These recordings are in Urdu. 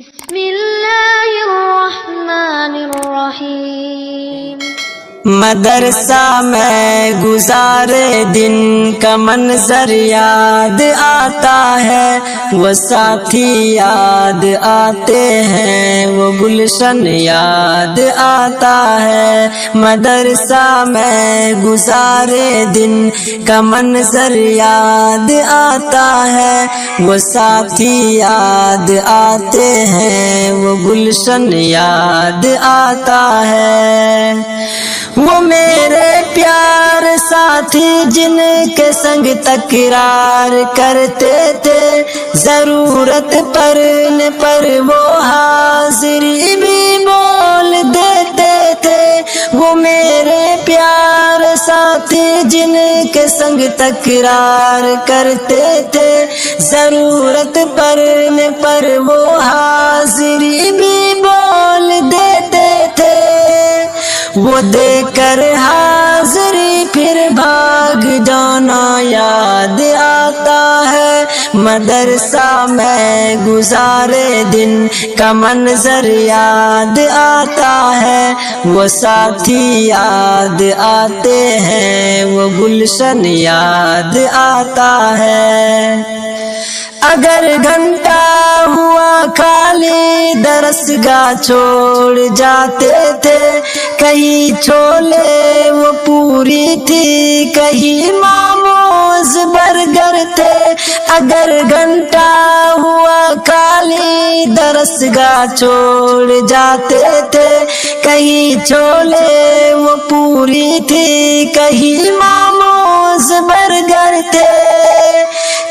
بسم اللہ الرحمن الرحیم۔ مدرسہ میں گزارے دن کا منظر یاد آتا ہے، وہ ساتھی یاد آتے ہیں، وہ گلشن یاد آتا ہے۔ مدرسہ میں گزارے دن کا منظر یاد آتا ہے، وہ ساتھی یاد آتے ہیں، وہ گلشن یاد آتا ہے۔ وہ میرے پیار ساتھی جن کے سنگ تکرار کرتے تھے، ضرورت پڑنے پر وہ حاضری بھی بول دیتے تھے۔ وہ میرے پیار ساتھی جن کے سنگ تکرار کرتے تھے، ضرورت پڑنے پر وہ حاضری بھی بول دیتے تھے۔ وہ دے کر حاضری پھر بھاگ جانا یاد آتا ہے۔ مدرسہ میں گزارے دن کا منظر یاد آتا ہے، وہ ساتھی یاد آتے ہیں، وہ گلشن یاد آتا ہے۔ اگر گھنٹہ ہوا خالی درسگاہ چھوڑ جاتے تھے، کہیں چھولے وہ پوری تھی، کہیں موموز برگر تھے۔ اگر گھنٹہ ہوا خالی درسگاہ چھوڑ جاتے تھے، کہیں چھولے وہ پوری تھی، کہیں موموز برگر تھے۔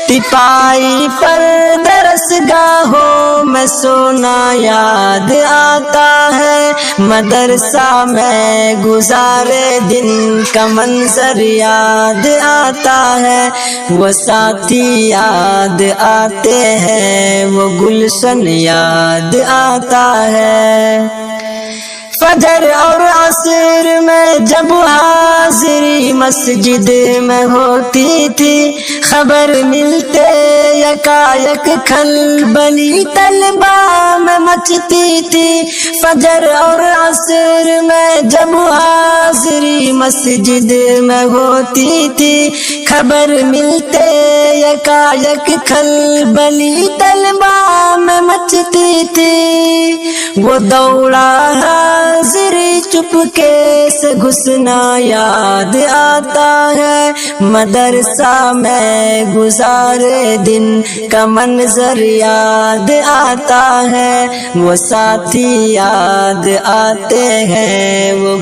تپائی پر درسگاہوں میں سونا یاد آتا ہے، مدرسہ میں گزارے دن کا منظر یاد آتا ہے، وہ ساتھی یاد آتے ہیں، وہ گلشن یاد آتا ہے۔ فجر اور عصر میں جب حاضری مسجد میں ہوتی تھی، خبر ملتے یکایک کھلبلی طلبہ میں مچتی تھی۔ فجر اور عصر میں جب حاضری مسجد میں ہوتی تھی، خبر ملتے یکایک کھلبلی طلبہ میں مچتی تھی۔ وہ دوڑا حاضری چپکے سے گھسنا یاد آتا ہے، مدرسہ میں گزارے دن کا منظر یاد آتا ہے، وہ ساتھی یاد آتے ہیں، وہ